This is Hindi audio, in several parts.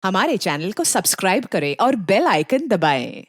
हमारे चैनल को सब्सक्राइब करें और बेल आइकन दबाएं।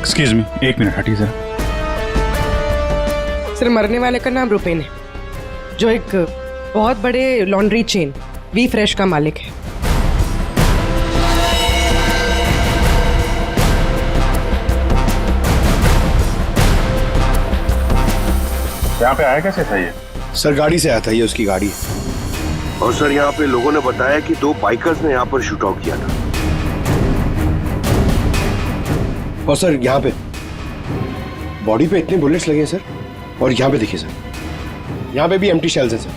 एक्सक्यूज मी, एक मिनट हटिए सर। सर, मरने वाले का नाम रुपेन है, जो एक बहुत बड़े लॉन्ड्री चेन वी फ्रेश का मालिक है। यहाँ पे आया कैसे था ये? सर गाड़ी से आया था, ये उसकी गाड़ी है। और सर यहाँ पे लोगों ने बताया कि 2 बाइकर्स ने यहाँ पर शूट आउट किया था। और सर यहाँ पे बॉडी पे इतने बुलेट्स लगे हैं सर, और यहाँ पे देखिए सर, यहाँ पे भी एम्प्टी शेल्स हैं सर।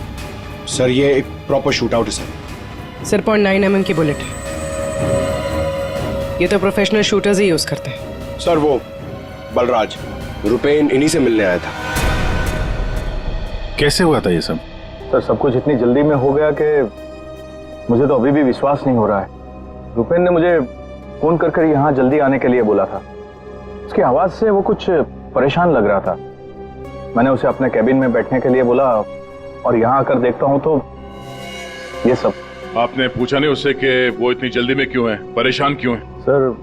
सर ये एक प्रॉपर शूट आउट है सर। सर 0.9 mm की बुलेट है। ये तो प्रोफेशनल शूटर्स ही यूज करते हैं। सर वो बलराज रुपेन इन्हीं से मिलने आया था। कैसे हुआ था ये सब? सर सब कुछ इतनी जल्दी में हो गया कि मुझे तो अभी भी विश्वास नहीं हो रहा है। रुपेन ने मुझे फोन कर यहाँ जल्दी आने के लिए बोला था। उसकी आवाज से वो कुछ परेशान लग रहा था। मैंने उसे अपने कैबिन में बैठने के लिए बोला और यहाँ आकर देखता हूँ तो ये सब। आपने पूछा नहीं उससे कि वो इतनी जल्दी में क्यों है, परेशान क्यों है? सर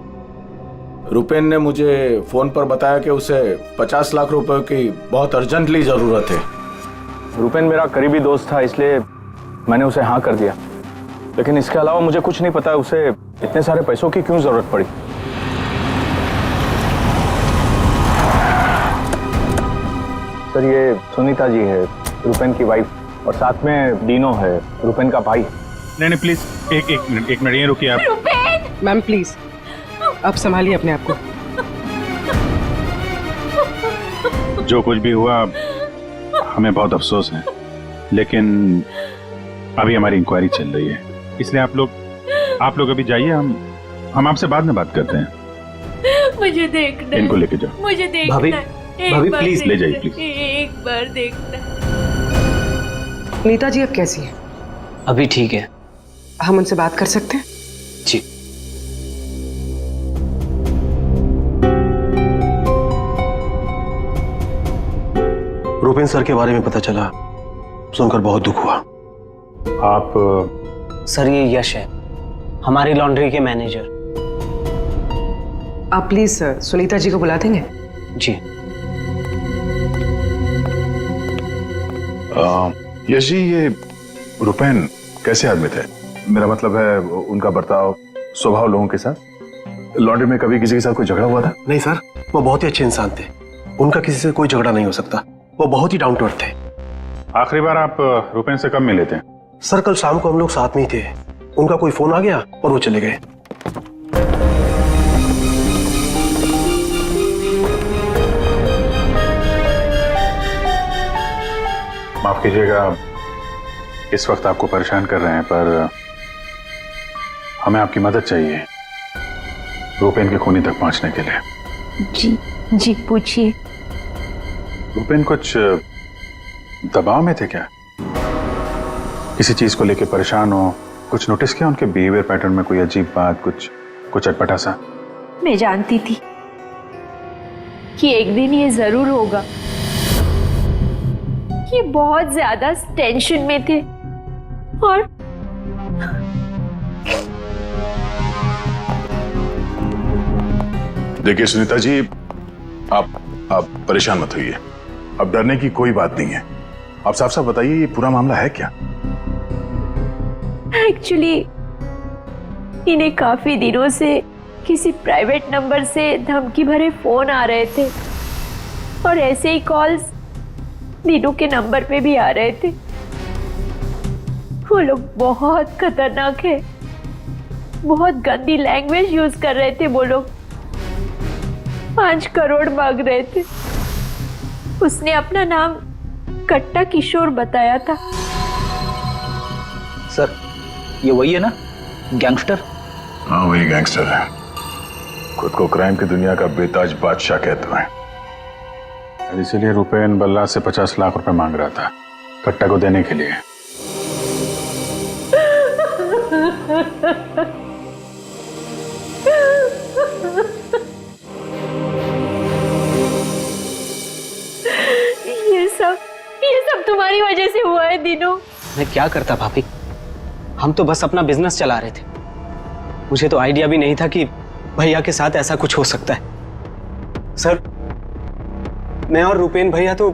रुपेन ने मुझे फोन पर बताया कि उसे 50 लाख रुपए की बहुत अर्जेंटली जरूरत है। रुपेन मेरा करीबी दोस्त था, इसलिए मैंने उसे हाँ कर दिया। लेकिन इसके अलावा मुझे कुछ नहीं पता उसे इतने सारे पैसों की क्यों जरूरत पड़ी। सर ये सुनीता जी है, रुपेन की वाइफ, और साथ में डीनो है, रुपेन का भाई। नहीं प्लीज एक मिनट यहीं रुकिए आप। मैम प्लीज, आप संभालिए अपने आप को। जो कुछ भी हुआ हमें बहुत अफसोस है, लेकिन अभी हमारी इंक्वायरी चल रही है, इसलिए आप लोग अभी जाइए, हम आपसे बाद में बात करते हैं। मुझे देखना है। इनको लेके जाओ। मुझे देखना भाभी, है। एक भाभी, बार प्लीज ले जाइए, देखना प्लीज। है। एक बार देखना है। नीता जी अब कैसी है? अभी ठीक है हम उनसे बात कर सकते हैं? जी। रूपेन सर के बारे में पता चला, सुनकर बहुत दुख हुआ। आप सर ये यश है, हमारी लॉन्ड्री के मैनेजर। आप प्लीज सुनीता जी को बुला देंगे? जी। यश जी, ये रुपेन कैसे आदमी थे? मेरा मतलब है उनका बर्ताव, स्वभाव लोगों के साथ। लॉन्ड्री में कभी किसी के साथ कोई झगड़ा हुआ था? नहीं सर, वो बहुत ही अच्छे इंसान थे, उनका किसी से कोई झगड़ा नहीं हो सकता, वो बहुत ही डाउन टू अर्थ थे। आखिरी बार आप रुपेन से कब मिले थे? सर कल शाम को हम लोग साथ में ही थे, उनका कोई फोन आ गया और वो चले गए। माफ कीजिएगा, इस वक्त आपको परेशान कर रहे हैं, पर हमें आपकी मदद चाहिए रुपेन के खूनी तक पहुंचने के लिए। जी जी, पूछिए। रुपेन कुछ दबाव में थे क्या? किसी चीज को लेकर परेशान हो? कुछ नोटिस किया उनके बिहेवियर पैटर्न में? कोई अजीब बात, कुछ अटपटा सा? मैं जानती थी कि एक दिन ये जरूर होगा। ये बहुत ज्यादा टेंशन में थे और देखिए सुनीता जी, आप परेशान मत होइए, अब डरने की कोई बात नहीं है। आप साफ साफ बताइए, ये पूरा मामला है क्या? एक्चुअली इन्हें काफी दिनों से किसी प्राइवेट नंबर से धमकी भरे फोन आ रहे थे और ऐसे ही कॉल्स दीनू के नंबर पे भी आ रहे थे। वो लोग बहुत खतरनाक है, बहुत गंदी लैंग्वेज यूज कर रहे थे। वो लोग 5 करोड़ मांग रहे थे। उसने अपना नाम कट्टा किशोर बताया था। सर ये वही है ना, गैंगस्टर? हाँ, वही गैंगस्टर है, खुद को क्राइम की दुनिया का बेताज बादशाह कहते हैं। इसीलिए रुपेन बल्ला से 50 लाख रुपए मांग रहा था कट्टा को देने के लिए। ये सब तुम्हारी वजह से हुआ है दीनू। मैं क्या करता भाभी, हम तो बस अपना बिजनेस चला रहे थे। मुझे तो आइडिया भी नहीं था कि भैया के साथ ऐसा कुछ हो सकता है। सर मैं और रुपेन भैया तो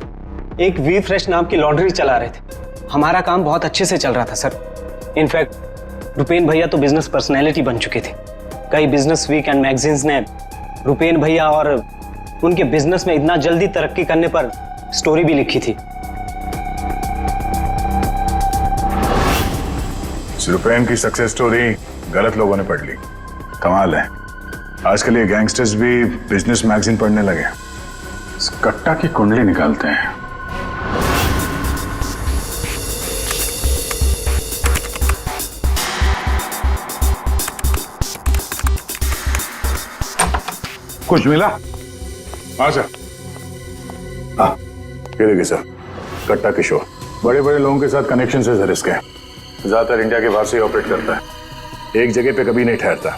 एक वी फ्रेश नाम की लॉन्ड्री चला रहे थे। हमारा काम बहुत अच्छे से चल रहा था सर। इनफैक्ट रुपेन भैया तो बिजनेस पर्सनैलिटी बन चुके थे। कई बिजनेस वीक एंड मैगजीन्स ने रुपेन भैया और उनके बिजनेस में इतना जल्दी तरक्की करने पर स्टोरी भी लिखी थी। रुपेन की सक्सेस स्टोरी गलत लोगों ने पढ़ ली। कमाल है, आजकल ये गैंगस्टर्स भी बिजनेस मैगजीन पढ़ने लगे। इस कट्टा की कुंडली निकालते हैं। कुछ मिला? हाँ सर। हाँ, ये देखिए सर, कट्टा किशोर बड़े बड़े लोगों के साथ कनेक्शन से सर इसके, ज्यादातर इंडिया के बाहर से ऑपरेट करता है, एक जगह पे कभी नहीं ठहरता,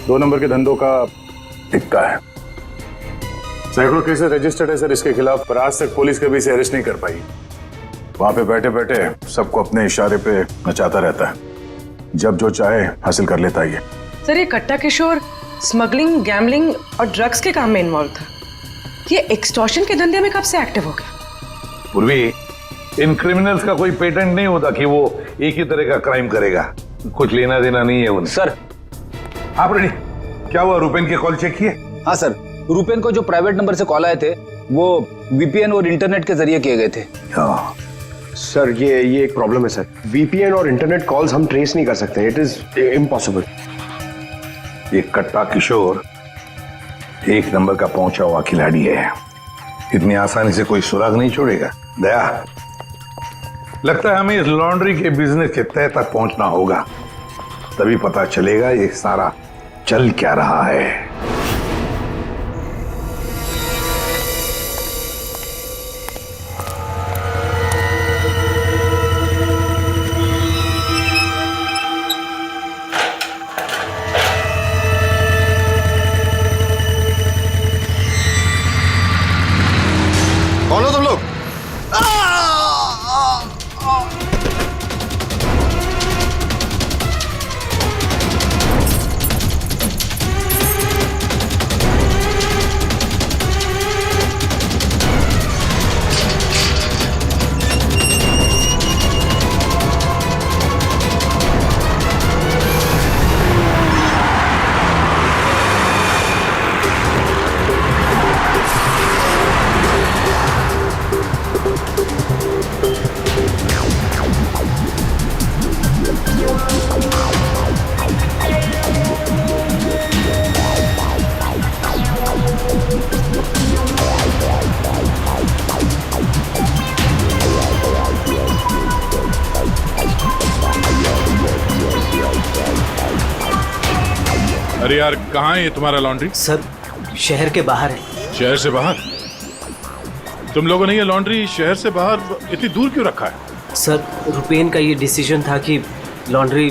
2 नंबर के धंधों का टिक्का है। सैकड़ों केसेस रजिस्टर्ड है सर इसके खिलाफ, पर आज तक पुलिस कभी इसे अरेस्ट नहीं कर पाई। वहां पे बैठे बैठे सबको अपने इशारे पे नचाता रहता है, जब जो चाहे हासिल कर लेता है। सर ये कट्टा किशोर स्मगलिंग, गैम्बलिंग और ड्रग्स के काम में इन्वॉल्व था। ये एक्सटॉर्शन के धंधे में कब से एक्टिव हो गया? पूर्वी इन क्रिमिनल्स का कोई पेटेंट नहीं होता कि वो एक ही तरह का क्राइम करेगा, कुछ लेना देना नहीं है उन्हें। सर आप रेडी? क्या हुआ, रुपेन के कॉल चेक किए? हाँ सर, रुपेन को जो प्राइवेट नंबर से कॉल आए थे वो वीपीएन और इंटरनेट के जरिए किए गए थे। हाँ सर, ये एक प्रॉब्लम है सर। वीपीएन और इंटरनेट कॉल्स हम ट्रेस नहीं कर सकते, इट इज इम्पॉसिबल। ये कट्टा किशोर एक नंबर का पहुंचा हुआ खिलाड़ी है, इतनी आसानी से कोई सुराग नहीं छोड़ेगा। दया, लगता है हमें इस लॉन्ड्री के बिजनेस के तह तक पहुंचना होगा, तभी पता चलेगा ये सारा चल क्या रहा है। कौन हो तुम लोग? अरे यार, कहाँ है ये तुम्हारा लॉन्ड्री? सर शहर के बाहर है। शहर से बाहर? तुम लोगों ने ये लॉन्ड्री शहर से बाहर इतनी दूर क्यों रखा है? सर रुपेन का ये डिसीजन था कि लॉन्ड्री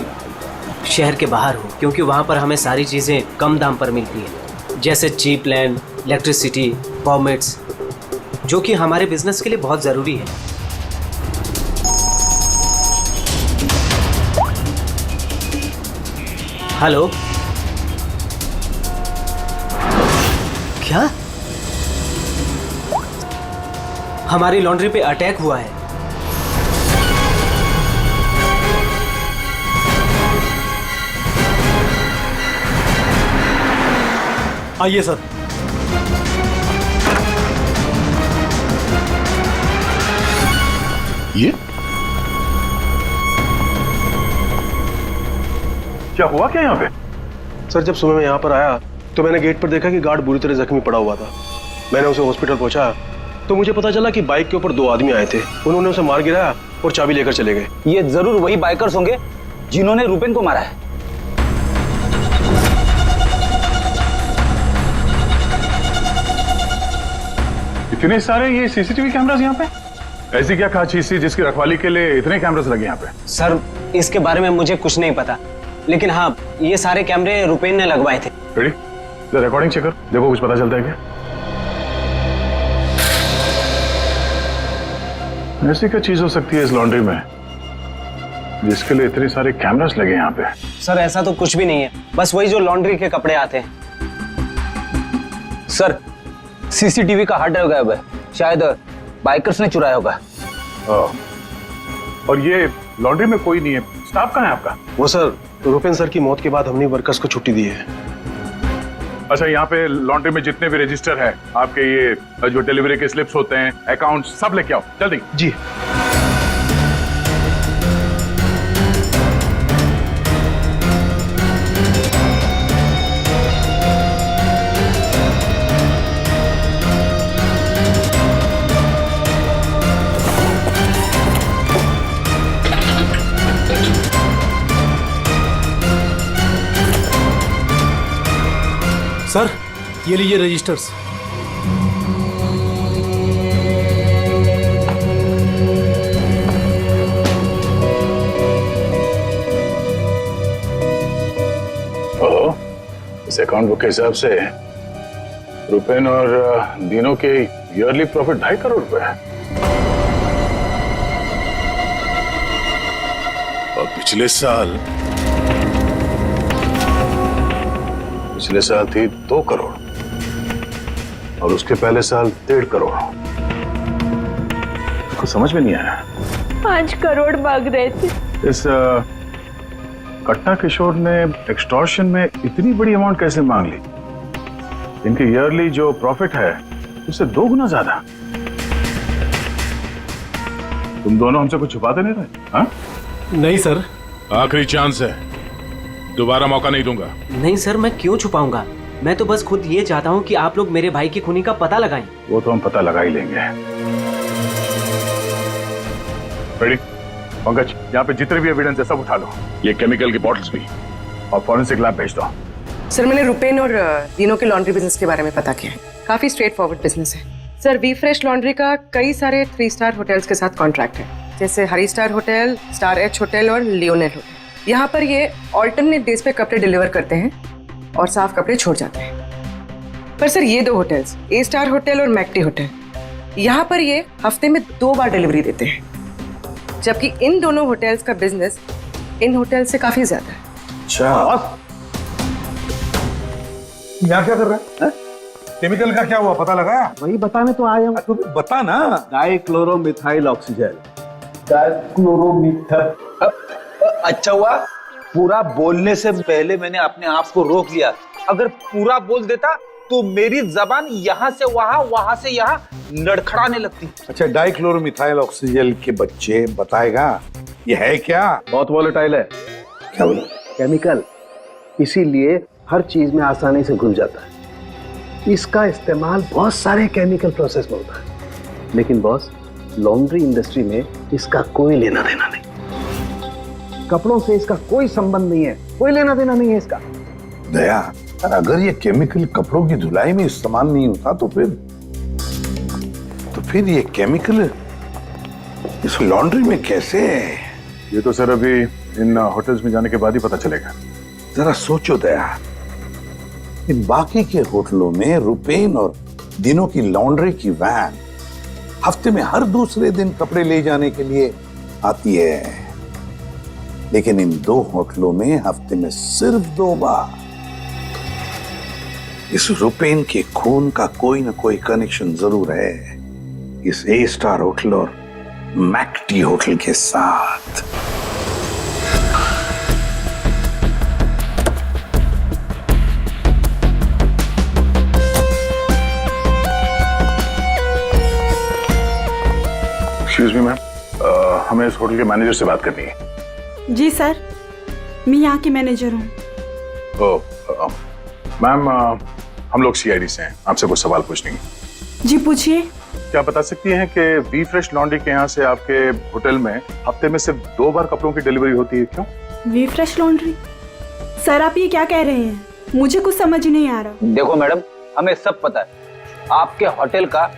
शहर के बाहर हो, क्योंकि वहाँ पर हमें सारी चीज़ें कम दाम पर मिलती है, जैसे चीप लैंड, इलेक्ट्रिसिटी, परमिट्स, जो कि हमारे बिजनेस के लिए बहुत ज़रूरी है। हेलो, क्या? हमारी लॉन्ड्री पे अटैक हुआ है। आइए सर। ये क्या हुआ क्या यहाँ पे? सर जब सुबह मैं यहाँ पर आया तो मैंने गेट पर देखा कि गार्ड बुरी तरह जख्मी पड़ा हुआ था। मैंने उसे हॉस्पिटल पहुंचाया तो मुझे पता चला कि बाइक के ऊपर 2 आदमी आए थे। उन्होंने उसे मार गिराया और चाबी लेकर चले गए। ये जरूर वही बाइकर्स होंगे जिन्होंने रुपेन को मारा है। इतने सारे ये सीसीटीवी कैमरास यहाँ पे? ऐसी क्या खास चीज थी जिसकी रखवाली के लिए इतने कैमरास लगे यहाँ पे? सर इसके बारे में मुझे कुछ नहीं पता, लेकिन हाँ ये सारे कैमरे रुपेन ने लगवाए थे। रेडी? रिकॉर्डिंग चेक कर, देखो कुछ पता चलता है क्या? ऐसी क्या चीज हो सकती है इस लॉन्ड्री में जिसके लिए इतने सारे कैमरास लगे यहाँ पे? सर ऐसा तो कुछ भी नहीं है, बस वही जो लॉन्ड्री के कपड़े आते हैं। सर सीसीटीवी का हार्ड ड्राइव गायब है, शायद बाइकर्स ने चुराया होगा। और ये लॉन्ड्री में कोई नहीं है, स्टाफ कहाँ है आपका? वो सर रुपेन सर की मौत के बाद हमने वर्कर्स को छुट्टी दी है। अच्छा, यहाँ पे लॉन्ड्री में जितने भी रजिस्टर है आपके, ये जो डिलीवरी के स्लिप्स होते हैं, अकाउंट, सब लेके आओ जल्दी। जी। सर ये लीजिए रजिस्टर्स। इस अकाउंट बुक के हिसाब से रुपेन और दीनों के ईयरली प्रॉफिट 2.5 करोड़ रुपए है। और पिछले साल थी 2 करोड़ और उसके पहले साल 1.5 करोड़। कुछ समझ में नहीं आया। 5 करोड़ मांग रहे थे। इस कट्टा किशोर ने एक्सटॉर्शन में इतनी बड़ी अमाउंट कैसे मांग ली? इनके ईयरली जो प्रॉफिट है उससे 2 गुना ज्यादा। तुम दोनों हमसे कुछ छुपाते नहीं रहे? हाँ? नहीं सर। आखिरी चांस है, दोबारा मौका नहीं दूंगा। नहीं सर, मैं क्यों छुपाऊंगा? मैं तो बस खुद ये चाहता हूँ कि आप लोग मेरे भाई की खूनी का पता लगाएं। वो तो हम पता लगा ही लेंगे। रेडी? पंकज, यहाँ पे जितने भी एविडेंस है सब उठा लो, ये केमिकल की बॉटल्स भी, और फॉरेंसिक लैब भेज दो। सर मैंने रुपेन और दीनों के लॉन्ड्री बिजनेस के बारे में पता किया है। काफी स्ट्रेट फॉरवर्ड बिजनेस है सर। वी फ्रेश लॉन्ड्री का कई सारे 3 स्टार होटल्स के साथ कॉन्ट्रैक्ट है, जैसे हरी star hotel, star H hotel और लियोनेल होटल। यहाँ पर ये ऑल्टरनेट डेज पे कपड़े डिलीवर करते हैं और साफ कपड़े छोड़ जाते हैं। पर सर ये 2 होटल्स, ए स्टार होटल और मैक्टी होटल, यहाँ पर ये हफ्ते में 2 बार डिलीवरी देते हैं, जबकि इन दोनों होटल्स का बिजनेस इन होटल से काफी ज्यादा है। अच्छा, यहाँ क्या कर रहा है? केमिकल का क्या हुआ, पता लगाया? वही बताने तो आया हूँ। तू बता ना। डाइक्लोरोमिथाइल ऑक्सीजन। अच्छा हुआ पूरा बोलने से पहले मैंने अपने आप को रोक लिया। अगर पूरा बोल देता तो मेरी जबान यहाँ से वहां, वहां से यहाँ लड़खड़ाने लगती। अच्छा, डाइक्लोरोमिथाइल ऑक्सीजन के बच्चे बताएगा ये है क्या? बहुत वोलेटाइल है। क्या बोला? केमिकल, इसीलिए हर चीज में आसानी से घुल जाता है। इसका इस्तेमाल बहुत सारे केमिकल प्रोसेस में होता है, लेकिन बॉस लॉन्ड्री इंडस्ट्री में इसका कोई लेना देना नहीं। कपड़ों से इसका कोई संबंध नहीं है, कोई लेना देना नहीं है इसका। दया, अगर ये केमिकल कपड़ों की धुलाई में इस्तेमाल नहीं होता तो फिर ये केमिकल इस लॉन्ड्री में कैसे? ये तो सर अभी इन होटल्स में जाने के बाद ही पता चलेगा। जरा सोचो दया, इन बाकी के होटलों में रुपेन और दिनों की लॉन्ड्री की वैन हफ्ते में हर दूसरे दिन कपड़े ले जाने के लिए आती है, लेकिन इन 2 होटलों में हफ्ते में सिर्फ 2 बार। इस रुपेन के खून का कोई ना कोई कनेक्शन जरूर है इस ए स्टार होटल और मैक्टी होटल के साथ। एक्सक्यूज मी मैम, हमें इस होटल के मैनेजर से बात करनी है। जी सर, मैं यहाँ की मैनेजर हूँ। मैम, हम लोग सीआईडी से हैं, आपसे कुछ सवाल पूछने हैं। जी पूछिए। क्या बता सकती हैं कि वी फ्रेश लॉन्ड्री के यहाँ से आपके होटल में हफ्ते में सिर्फ 2 बार कपड़ों की डिलीवरी होती है, क्यों? We fresh laundry? सर आप ये क्या कह रहे हैं? मुझे कुछ समझ नहीं आ रहा। देखो मैडम, हमें सब पता है, आपके होटल का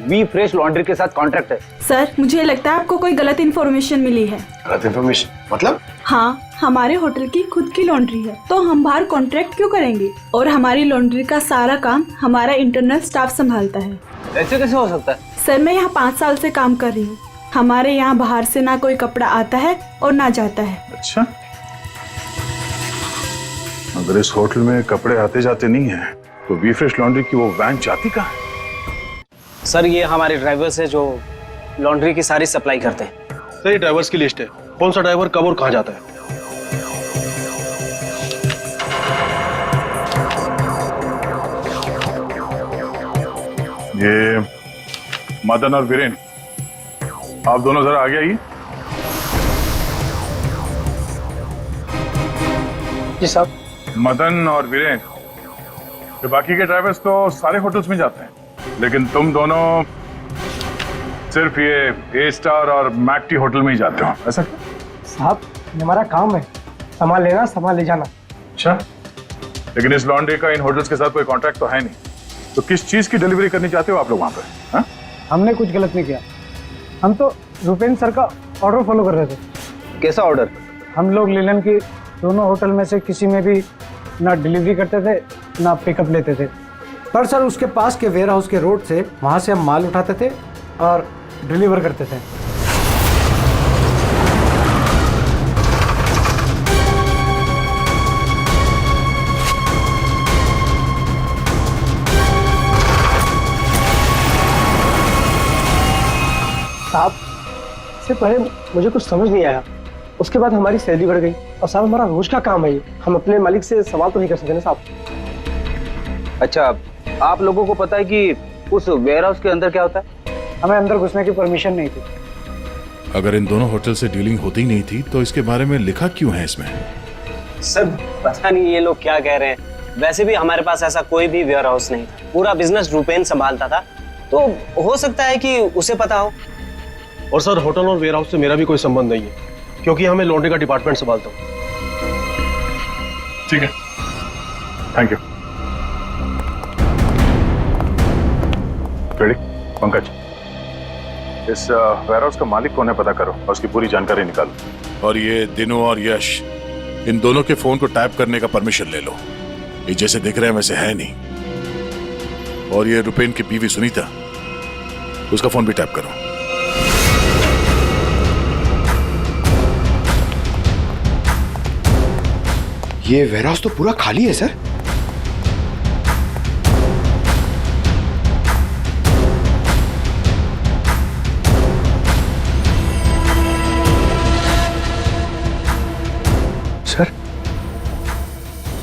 वी फ्रेश लॉन्ड्री के साथ कॉन्ट्रैक्ट है। सर मुझे लगता है आपको कोई गलत इन्फॉर्मेशन मिली है। गलत इन्फॉर्मेशन मतलब? हाँ, हमारे होटल की खुद की लॉन्ड्री है, तो हम बाहर कॉन्ट्रैक्ट क्यों करेंगे? और हमारी लॉन्ड्री का सारा काम हमारा इंटरनल स्टाफ संभालता है। ऐसे कैसे हो सकता है? सर मैं यहाँ 5 साल से काम कर रही हूँ। हमारे यहाँ बाहर से ना कोई कपड़ा आता है और ना जाता है। अच्छा, अगर इस होटल में कपड़े आते जाते नहीं है तो वी फ्रेश लॉन्ड्री की वो वैन जाती कहाँ है? सर ये हमारे ड्राइवर्स है जो लॉन्ड्री की सारी सप्लाई करते हैं। सर ये ड्राइवर्स की लिस्ट है, कौन सा ड्राइवर कब और कहाँ जाता है। ये मदन और वीरेन, आप दोनों जरा आगे आइए। जी साहब। मदन और वीरेन, ये बाकी के ड्राइवर्स तो सारे होटल्स में जाते हैं, लेकिन तुम दोनों सिर्फ ये ए स्टार और मैक्टी होटल में ही जाते हो, ऐसा क्यों? साहब ये हमारा काम है, सामान लेना सामान ले जाना। अच्छा, लेकिन इस लॉन्ड्री का इन होटल्स के साथ कोई कॉन्ट्रैक्ट तो है नहीं, तो किस चीज की डिलीवरी करनी चाहते हो आप लोग वहां पर? हाँ? हमने कुछ गलत नहीं किया, हम तो रुपेन सर का ऑर्डर फॉलो कर रहे थे। कैसा ऑर्डर? हम लोग लीलन की दोनों होटल में से किसी में भी ना डिलीवरी करते थे ना पिकअप लेते थे, पर सर उसके पास के वेयर हाउस के रोड से वहाँ से हम माल उठाते थे और डिलीवर करते थे। साहब इससे पहले मुझे कुछ समझ नहीं आया, उसके बाद हमारी सैलरी बढ़ गई और साहब हमारा रोज का काम है ये, हम अपने मालिक से सवाल तो नहीं कर सकते ना साहब। अच्छा, आप लोगों को पता है कि उस वेयर हाउस के अंदर क्या होता है? हमें अंदर घुसने की परमिशन नहीं थी। अगर इन दोनों होटल से डीलिंग होती ही नहीं थी तो इसके बारे में लिखा क्यों है इसमें? सर पता नहीं ये लोग क्या कह रहे हैं, वैसे भी हमारे पास ऐसा कोई भी वेयर हाउस नहीं, पूरा बिजनेस रूपेन संभालता था, तो हो सकता है कि उसे पता हो। और सर होटल और वेयर हाउस से मेरा भी कोई संबंध नहीं है, क्योंकि हमें लॉन्ड्री का डिपार्टमेंट संभालता हूँ। ठीक है, थैंक यू। रेडी? पंकज, इस वेयरहाउस का मालिक कौन है पता करो और उसकी पूरी जानकारी निकालो। और ये दिनू और यश, इन दोनों के फोन को टैप करने का परमिशन ले लो। ये जैसे दिख रहे हैं वैसे है नहीं। और ये रुपेन की बीवी सुनीता, उसका फोन भी टैप करो। ये वेयरहाउस तो पूरा खाली है सर। सर,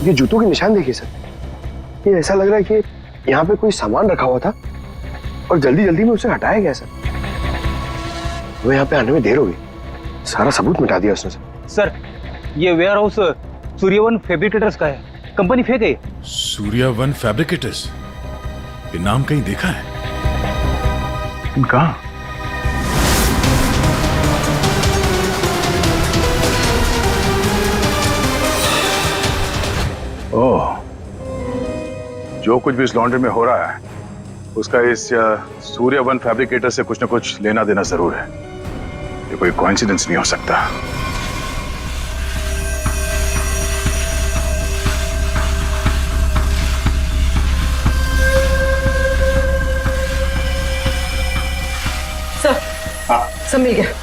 ये जूतों के निशान देखिए सर। ये ऐसा लग रहा है कि यहाँ पे कोई सामान रखा हुआ था और जल्दी जल्दी में उसे हटाया गया सर। वो यहाँ पे आने में देर हो गई, सारा सबूत मिटा दिया उसने सर। सर, ये वेयर हाउस सूर्यवन फैब्रिकेटर्स का है, कंपनी फेक है। सूर्यवन फैब्रिकेटर्स, ये नाम कहीं देखा है? लेकिन कहाँ? ओह, जो कुछ भी इस लॉन्ड्री में हो रहा है उसका इस सूर्यवन फैब्रिकेटर से कुछ न कुछ लेना देना जरूर है। ये कोई कोइंसिडेंस नहीं हो सकता। सर, सब मिल गया।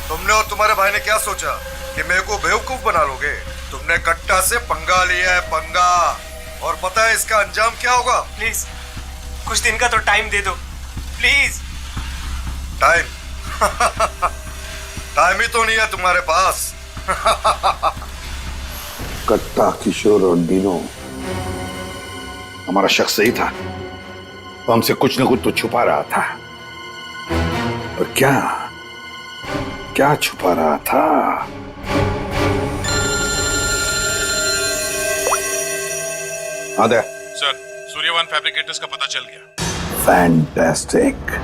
तुमने और तुम्हारे भाई ने क्या सोचा कि मेरे को बेवकूफ बना लोगे? तुमने कट्टा से पंगा लिया है, पंगा। और पता है इसका अंजाम क्या होगा? प्लीज कुछ दिन का तो टाइम दे दो प्लीज। टाइम? टाइम ही तो नहीं है तुम्हारे पास। कट्टा, किशोर और दीनो हमारा शख्स सही था। वो हमसे कुछ न कुछ तो छुपा रहा था। और क्या क्या छुपा रहा था? आदे सर, सूर्यवन फैब्रिकेटर्स का पता चल गया। फैंटास्टिक।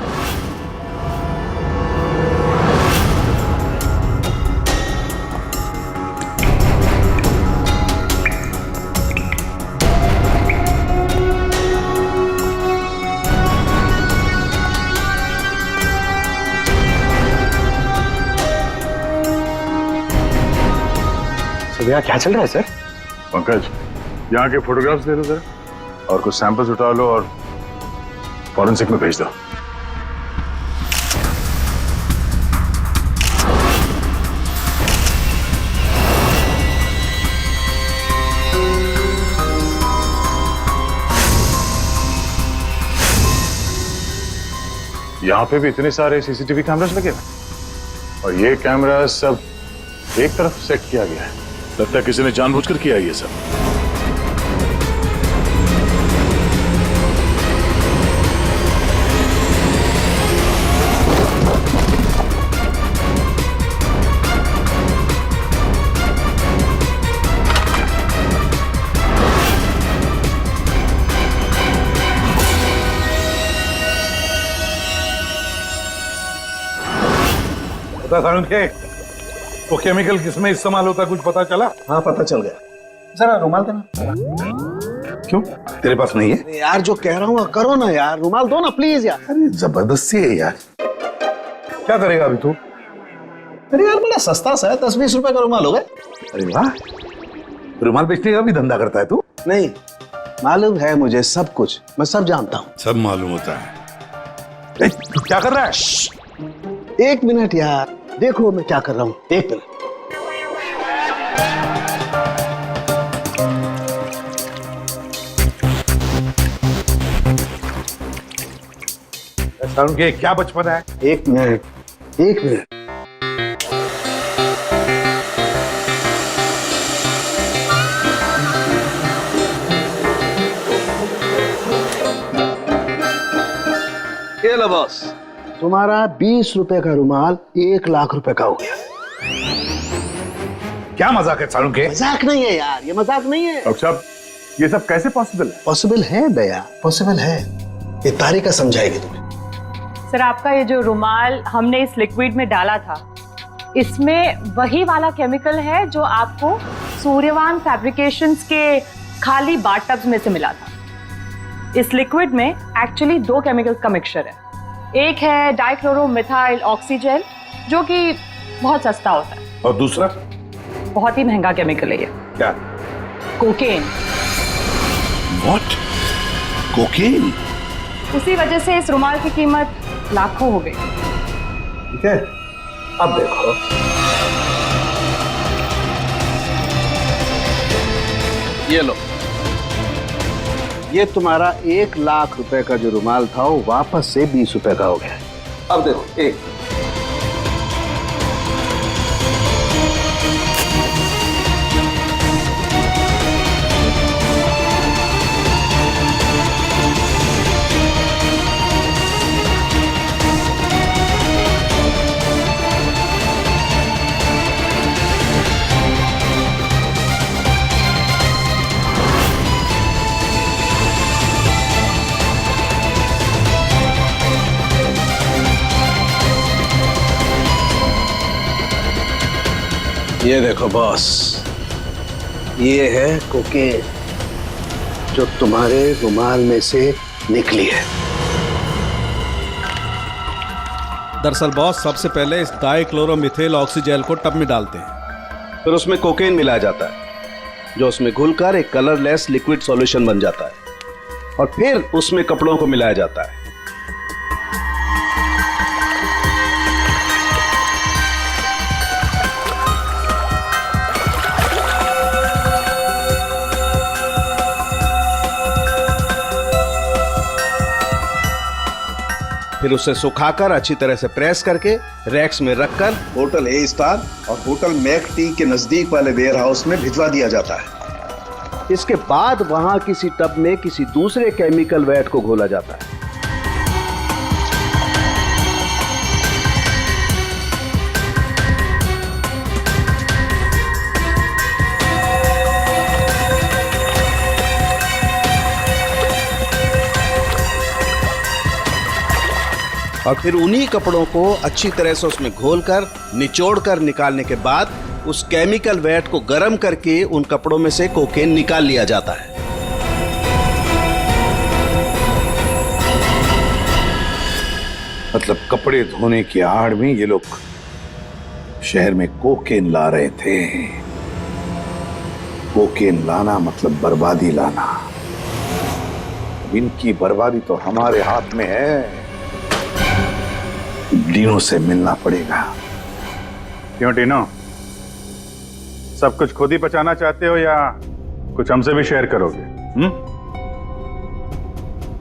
यहाँ क्या चल रहा है सर? पंकज, यहाँ के फोटोग्राफ्स दे दो जरा और कुछ सैंपल्स उठा लो और फॉरेंसिक में भेज दो। यहाँ पे भी इतने सारे सीसीटीवी कैमरास लगे हैं और ये कैमरा सब एक तरफ सेट किया गया है। लगता है किसी ने जानबूझकर किया ये सब। पता सारुण के वो केमिकल किसमें इस्तेमाल होता कुछ पता चला? हाँ, पता चल गया। जरा रुमाल देना। क्यों, तेरे पास नहीं है? यार जो कह रहा हूँ करो ना यार, रुमाल दो ना प्लीज यार। अरे जबरदस्ती है यार। क्या करेगा अभी तू? अरे यार बड़ा सस्ता सा है, 10-20 रुपए का रुमाल होगा। अरे वाह, रुमाल बेचने का भी धंधा करता है तू? नहीं, मालूम है मुझे सब कुछ, मैं सब जानता हूँ। सब मालूम होता है। तू क्या कर रहा है? 1 मिनट यार, देखो मैं क्या कर रहा हूँ। 1 मिनट। सारुण के क्या बचपन है? 1 मिनट, 1 मिनट। ये लो बॉस, तुम्हारा 20 रुपए का रुमाल 1 लाख रुपए का हो गया। क्या मजाक है सालू के? मजाक नहीं है यार, ये मजाक नहीं है। डॉक्टर साहब, ये सब कैसे पॉसिबल है? पॉसिबल है भैया, पॉसिबल है। ये तारिका समझाएगी तुम्हें। सर, आपका ये जो रुमाल हमने इस लिक्विड में डाला था, इसमें वही वाला केमिकल है जो आपको सूर्यवान फैब्रिकेशंस के खाली बाथटब्स में से मिला था। इस लिक्विड में एक्चुअली 2 केमिकल्स का मिक्सचर है। एक है डाइक्लोरोमिथाइल ऑक्सीजेल, जो कि बहुत सस्ता होता है, और दूसरा बहुत ही महंगा केमिकल है ये, क्या? कोकेन। व्हाट? कोकेन? उसी वजह से इस रुमाल की कीमत लाखों हो गई। ठीक है, अब देखो। ये लो, ये तुम्हारा 1 लाख रुपए का जो रुमाल था वो वापस से 20 रुपए का हो गया। अब देखो, एक ये देखो बॉस, ये है कोकेन जो तुम्हारे रुमाल में से निकली है। दरअसल बॉस, सबसे पहले इस डाइक्लोरोमिथेल ऑक्सीजेल को टब में डालते हैं, फिर उसमें कोकेन मिलाया जाता है जो उसमें घुलकर एक कलरलेस लिक्विड सॉल्यूशन बन जाता है, और फिर उसमें कपड़ों को मिलाया जाता है। फिर उसे सुखाकर अच्छी तरह से प्रेस करके रैक्स में रखकर होटल ए स्टार और होटल मैक टी के नजदीक वाले वेयर हाउस में भिजवा दिया जाता है। इसके बाद वहां किसी टब में किसी दूसरे केमिकल वैट को घोला जाता है। और फिर उन्हीं कपड़ों को अच्छी तरह से उसमें घोलकर निचोड़कर निकालने के बाद उस केमिकल वैट को गर्म करके उन कपड़ों में से कोकेन निकाल लिया जाता है। मतलब कपड़े धोने की आड़ में ये लोग शहर में कोकेन ला रहे थे। कोकेन लाना मतलब बर्बादी लाना। इनकी बर्बादी तो हमारे हाथ में है। डीनो से मिलना पड़ेगा। क्यों डीनो, सब कुछ खुद ही बचाना चाहते हो या कुछ हमसे भी शेयर करोगे?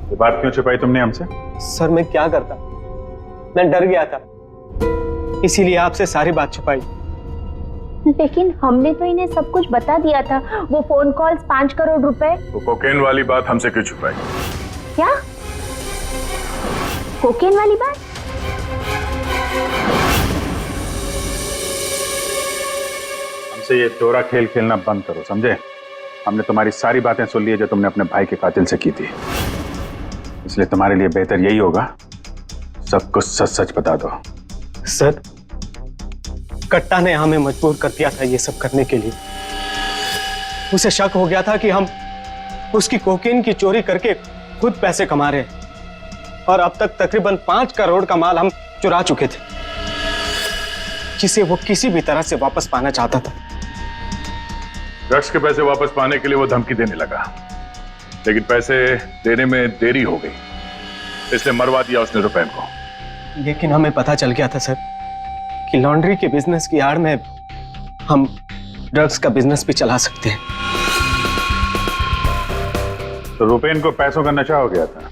ये बात क्यों छुपाई तुमने हमसे? सर, मैं क्या करता, मैं डर गया था, इसीलिए आपसे सारी बात छुपाई। लेकिन हमने तो इन्हें सब कुछ बता दिया था। वो फोन कॉल्स, 5 करोड़ रुपए। वो कोकेन वाली बात हमसे क्यों छुपाई? क्या कोकेन वाली बात? हमसे ये दोहरा खेल खेलना बंद करो, समझे? हमने तुम्हारी सारी बातें सुन ली है जो तुमने अपने भाई के कातिल से की थी, इसलिए तुम्हारे लिए बेहतर यही होगा सब कुछ सच सच बता दो। सर, कट्टा ने हमें मजबूर कर दिया था ये सब करने के लिए। उसे शक हो गया था कि हम उसकी कोकीन की चोरी करके खुद पैसे कमा रहे हैं, और अब तक तकरीबन 5 करोड़ का माल हम चुरा चुके थे, जिसे वो किसी भी तरह से वापस पाना चाहता था। ड्रग्स के पैसे वापस पाने के लिए वो धमकी देने लगा, लेकिन पैसे देने में देरी हो गई, इसलिए मरवा दिया उसने रुपैन को। लेकिन हमें पता चल गया था सर कि लॉन्ड्री के बिजनेस की आड़ में हम ड्रग्स का बिजनेस भी चला सकते हैं। तो रुपैन को पैसों का नशा हो गया था।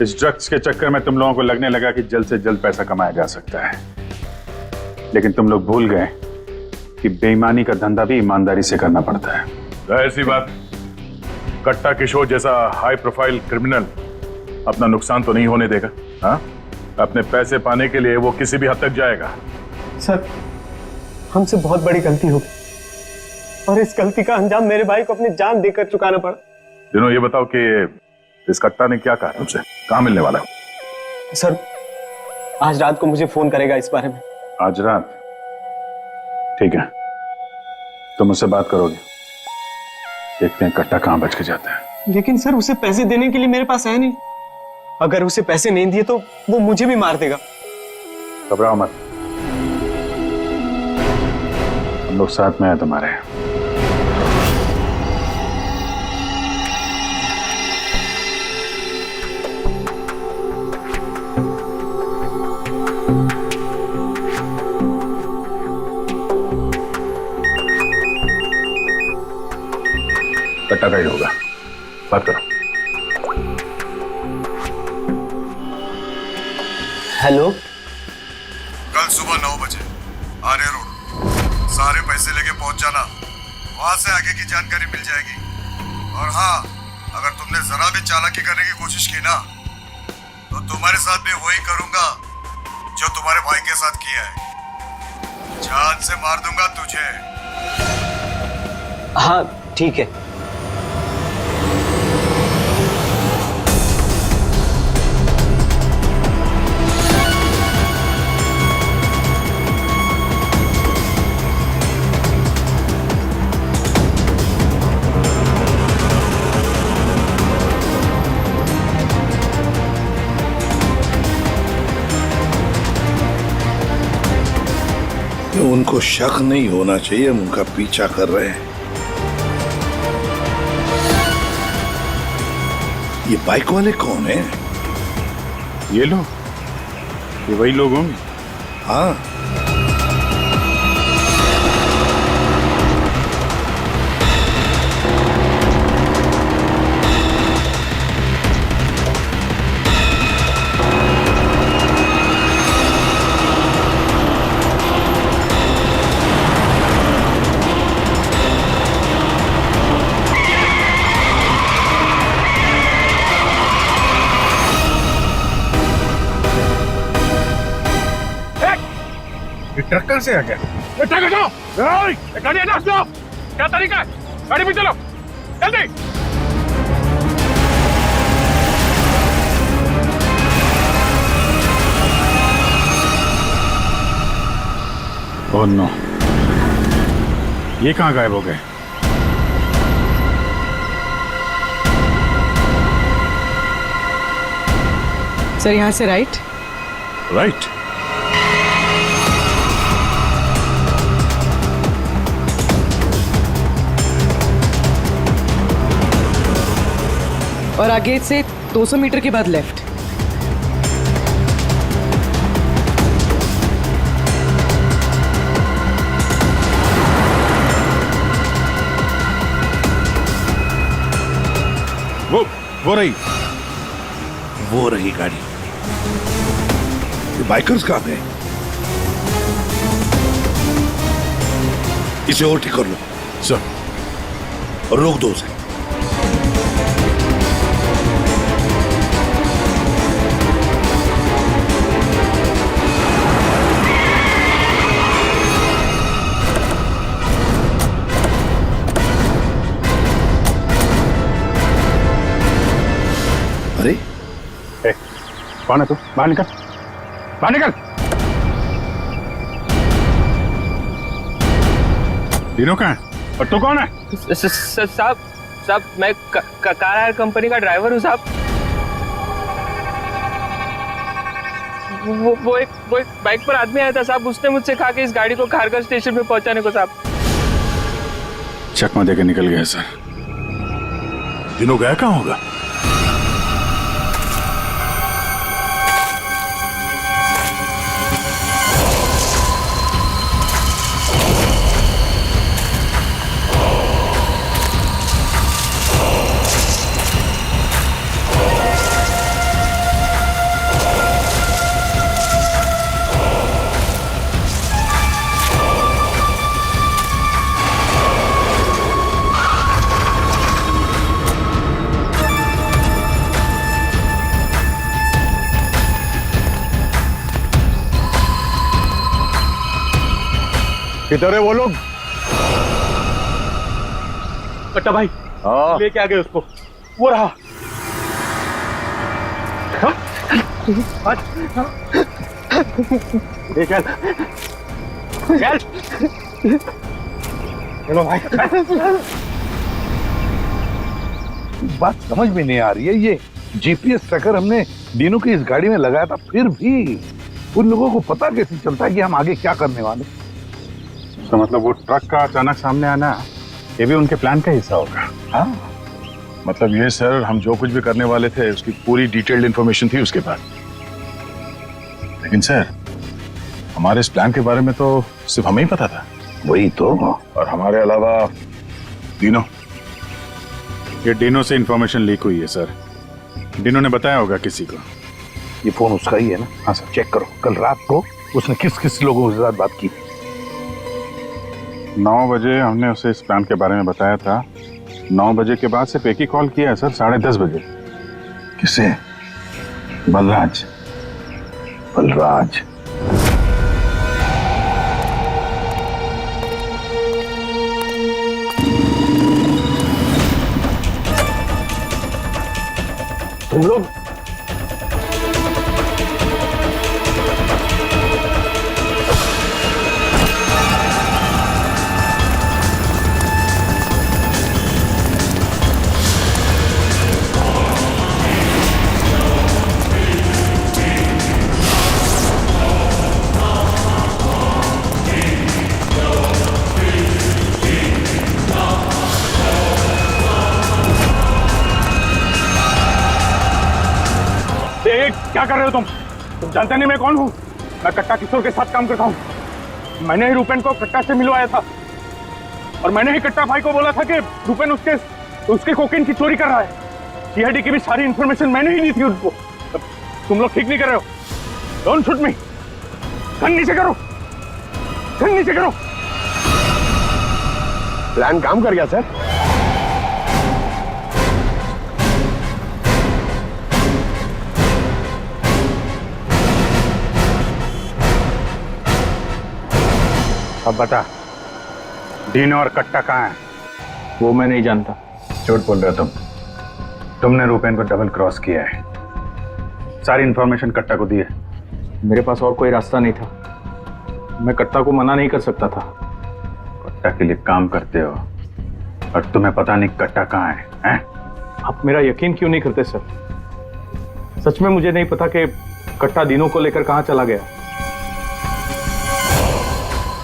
इस ड्रग्स के चक्कर में तुम लोगों को लगने लगा कि जल्द से जल्द पैसा कमाया जा सकता है, लेकिन तुम लोग भूल गए कि बेईमानी का धंधा भी ईमानदारी से करना पड़ता है। ऐसी बात, कट्टा किशोर जैसा हाई प्रोफाइल क्रिमिनल अपना नुकसान तो नहीं होने देगा। हाँ, अपने पैसे पाने के लिए वो किसी भी हद तक जाएगा। सर, हमसे बहुत बड़ी गलती हो गई और इस गलती का अंजाम मेरे भाई को अपनी जान देकर चुकाना पड़ा। दिनों, ये बताओ कि इस कट्टा ने क्या कहा तुमसे? कहाँ मिलने वाला है? सर, आज रात को मुझे फोन करेगा इस बारे में। आज रात? ठीक है, तुम मुझसे बात करोगे, देखते हैं कट्टा कहाँ बच के जाता है। लेकिन सर, उसे पैसे देने के लिए मेरे पास है नहीं। अगर उसे पैसे नहीं दिए तो वो मुझे भी मार देगा। घबराओ मत, हम लोग साथ में हैं तुम्हारे। कट्टा का ही होगा, बात करो। हेलो, कल सुबह 9 बजे आर्य रोड, सारे पैसे लेके पहुंच जाना। वहां से आगे की जानकारी मिल जाएगी। और हाँ, अगर तुमने जरा भी चालाकी करने की कोशिश की ना, तो तुम्हारे साथ भी वही करूंगा जो तुम्हारे भाई के साथ किया है। जान से मार दूंगा तुझे। हाँ ठीक है। उनको शक नहीं होना चाहिए, उनका पीछा कर रहे हैं। ये बाइक वाले कौन है? ये लोग, ये वही लोग होंगे। हाँ, ट्रक कहां से आ गया? ट्रक हटाओ! गाड़ी हटाओ! क्या तरीका है? गाड़ी में चलो, जल्दी! ओह नो, ये कहाँ गायब हो गए? सर, यहाँ से राइट। राइट? और आगे से 200 मीटर के बाद लेफ्ट। वो रही। वो रही गाड़ी। ये बाइकर्स कहाँ गए? इसे ओवरटेक कर लो सर और रोक दो उसे। अरे कौन है तू? बाहर निकल, बाहर निकल। तीनों कहाँ है और तू कौन है? साहब मैं कार हायर कंपनी का ड्राइवर हूँ साहब। वो एक बाइक पर आदमी आया था साहब, उसने मुझसे कहा कि इस गाड़ी को खारगर स्टेशन पे पहुंचाने को साहब। चकमा देके निकल गया सर। तीनों गया कहाँ होगा? किधर है वो लोग? कट्टा भाई लेके आ गए उसको, वो रहा। चल चल चलो भाई। बात समझ में नहीं आ रही है, ये जीपीएस ट्रैकर हमने दीनू की इस गाड़ी में लगाया था, फिर भी उन लोगों को पता कैसे चलता है कि हम आगे क्या करने वाले? तो मतलब वो ट्रक का अचानक सामने आना ये भी उनके प्लान का हिस्सा होगा? हाँ, मतलब ये सर, हम जो कुछ भी करने वाले थे उसकी पूरी डिटेल्ड इंफॉर्मेशन थी उसके पास। लेकिन सर, हमारे इस प्लान के बारे में तो सिर्फ हमें ही पता था। वही तो। और हमारे अलावा डिनो, ये डिनो से इंफॉर्मेशन लीक हुई है सर। डिनो ने बताया होगा किसी को। ये फोन उसका ही है ना? हाँ सर। चेक करो कल रात को उसने किस किस लोगों के साथ बात की। 9 बजे हमने उसे इस प्लान के बारे में बताया था। 9 बजे के बाद सिर्फ एक ही कॉल किया है सर, 10:30 बजे। किसे? बलराज। बलराज तुम लोग क्या कर रहे हो तुम जानते नहीं मैं कौन हूँ? मैं कट्टा किशोर के साथ काम करता हूँ। मैंने ही रूपेन को कट्टा से मिलवाया था और मैंने ही कट्टा भाई को बोला था कि रूपेन उसके कोकेन की चोरी कर रहा है। सीआईडी की भी सारी इंफॉर्मेशन मैंने ही दी थी उनको। तुम लोग ठीक नहीं कर रहे हो। Don't shoot me. गन नीचे करो, गन नीचे करो। प्लान काम कर गया सर। अब बता, डीनो और कट्टा कहाँ है? वो मैं नहीं जानता। झूठ बोल रहे हो तुम। तुमने रूपेन को डबल क्रॉस किया है, सारी इंफॉर्मेशन कट्टा को दी है। मेरे पास और कोई रास्ता नहीं था, मैं कट्टा को मना नहीं कर सकता था। कट्टा के लिए काम करते हो और तुम्हें पता नहीं कट्टा कहाँ है, हैं? आप मेरा यकीन क्यों नहीं करते सर? सच में मुझे नहीं पता कि कट्टा दिनों को लेकर कहाँ चला गया।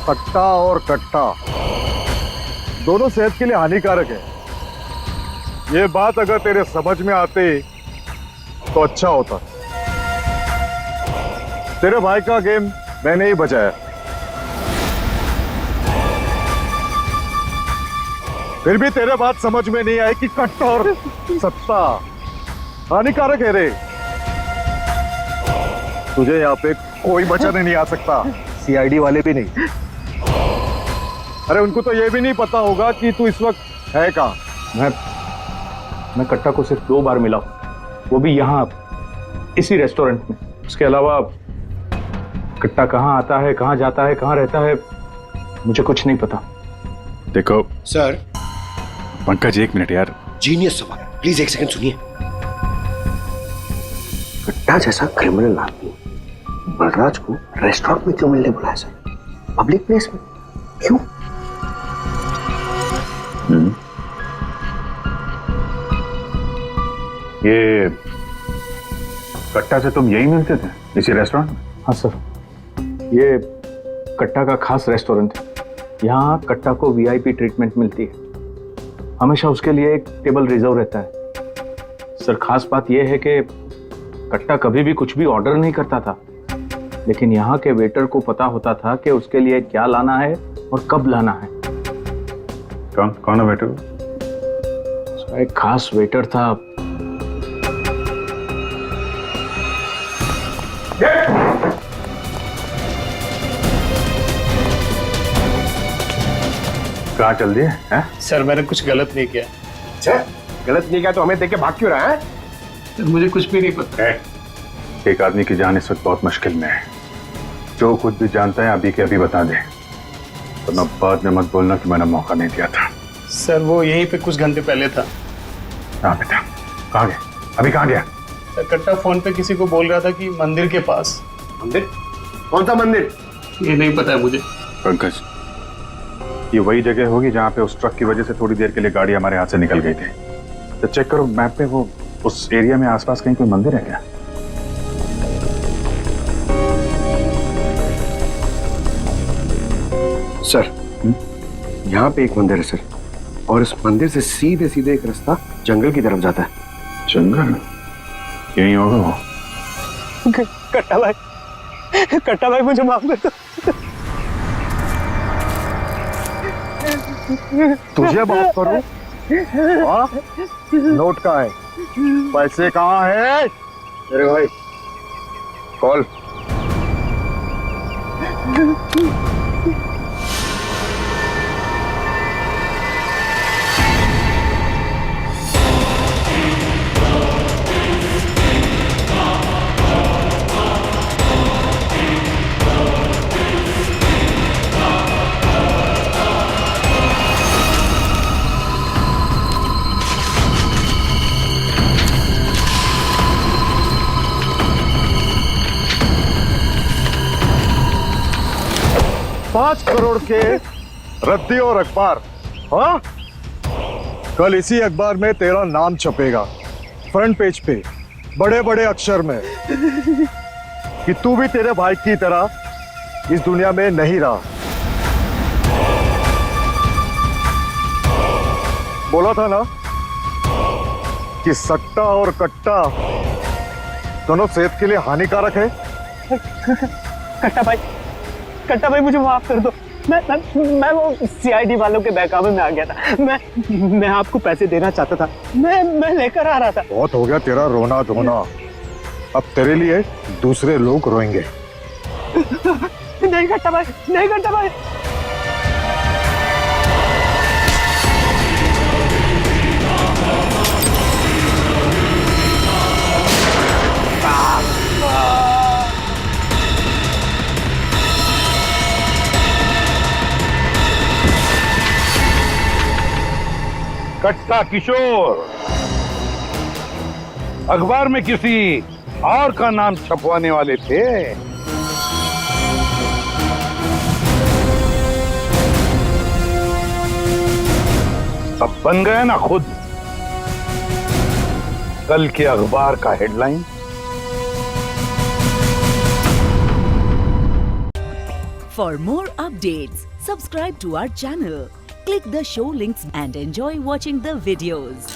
कट्टा और कट्टा दोनों सेहत के लिए हानिकारक है। ये बात अगर तेरे समझ में आते तो अच्छा होता। तेरे भाई का गेम मैंने ही बचाया, फिर भी तेरे बात समझ में नहीं आई कि कट्टा और सत्ता हानिकारक है रे। तुझे यहाँ पे कोई बचाने नहीं आ सकता, सीआईडी वाले भी नहीं। अरे उनको तो ये भी नहीं पता होगा कि तू इस वक्त है कहाँ। मैं कट्टा को सिर्फ 2 बार मिला, वो भी यहाँ इसी रेस्टोरेंट में। उसके अलावा कट्टा कहाँ आता है, कहाँ जाता है, कहाँ रहता है, मुझे कुछ नहीं पता। देखो सर। पंकज, 1 मिनट यार। जीनियस सवाल, प्लीज 1 सेकंड सुनिए। कट्टा जैसा क्रिमिनल आदमी बलराज को रेस्टोरेंट में क्यों मिलने बुलाया सर? पब्लिक प्लेस में क्यों? ये कट्टा से तुम यही मिलते थे, इसी रेस्टोरेंट में? हाँ सर, ये कट्टा का खास रेस्टोरेंट है। यहाँ कट्टा को वीआईपी ट्रीटमेंट मिलती है। हमेशा उसके लिए एक टेबल रिजर्व रहता है। सर, खास बात यह है कि कट्टा कभी भी कुछ भी ऑर्डर नहीं करता था, लेकिन यहाँ के वेटर को पता होता था कि उसके लिए क्या लाना है और कब लाना है। कौन है वेटर? एक खास वेटर था। कहाँ चल दिए हैं? सर, मैंने कुछ गलत नहीं किया। अच्छा, गलत नहीं किया तो हमें देख के भाग क्यों रहा है? सर, मुझे कुछ भी नहीं पता। एक आदमी की जान इस वक्त बहुत मुश्किल में है। जो कुछ भी जानता है अभी के अभी बता दे। वरना बाद में मत बोलना कि मैंने मौका नहीं दिया था। सर वो यहीं पे कुछ घंटे पहले था। हाँ बेटा, कहाँ गया? अभी कहाँ गया? कट्टा फोन पे किसी को बोल रहा था कि मंदिर के पास। मंदिर? कौन सा मंदिर? ये नहीं पता है मुझे। पंकज, ये वही जगह होगी जहाँ पे उस ट्रक की वजह से थोड़ी देर के लिए गाड़ी हमारे हाथ से निकल गई थी। तो चेक करो मैप पे, वो उस एरिया में आसपास कहीं कोई मंदिर है क्या? सर, यहाँ पे एक मंदिर है सर, और इस मंदिर से सीधे सीधे एक रास्ता जंगल की तरफ जाता है। जंगल? यही होगा वो। कट्टा भाई मुझे माफ कर दो। तुझे माफ करूं? नोट कहाँ है? पैसे कहाँ है? अरे भाई, कॉल। $5 करोड़ के रद्दी और अखबार। हाँ, कल इसी अखबार में तेरा नाम छपेगा फ्रंट पेज पे बड़े बड़े अक्षर में कि तू भी तेरे भाई की तरह इस दुनिया में नहीं रहा। बोला था ना कि सट्टा और कट्टा दोनों सेहत के लिए हानिकारक है। कट्टा भाई मुझे माफ कर दो। मैं वो सीआईडी वालों के बहकावे में आ गया था। मैं आपको पैसे देना चाहता था। मैं लेकर आ रहा था। बहुत हो गया तेरा रोना धोना, अब तेरे लिए दूसरे लोग रोएंगे। नहीं कट्टा भाई, नहीं कट्टा भाई। कट्टा किशोर अखबार में किसी और का नाम छपवाने वाले थे। अब बन गए ना खुद कल के अखबार का headline. For more updates, subscribe to our channel, click the show links and enjoy watching the videos.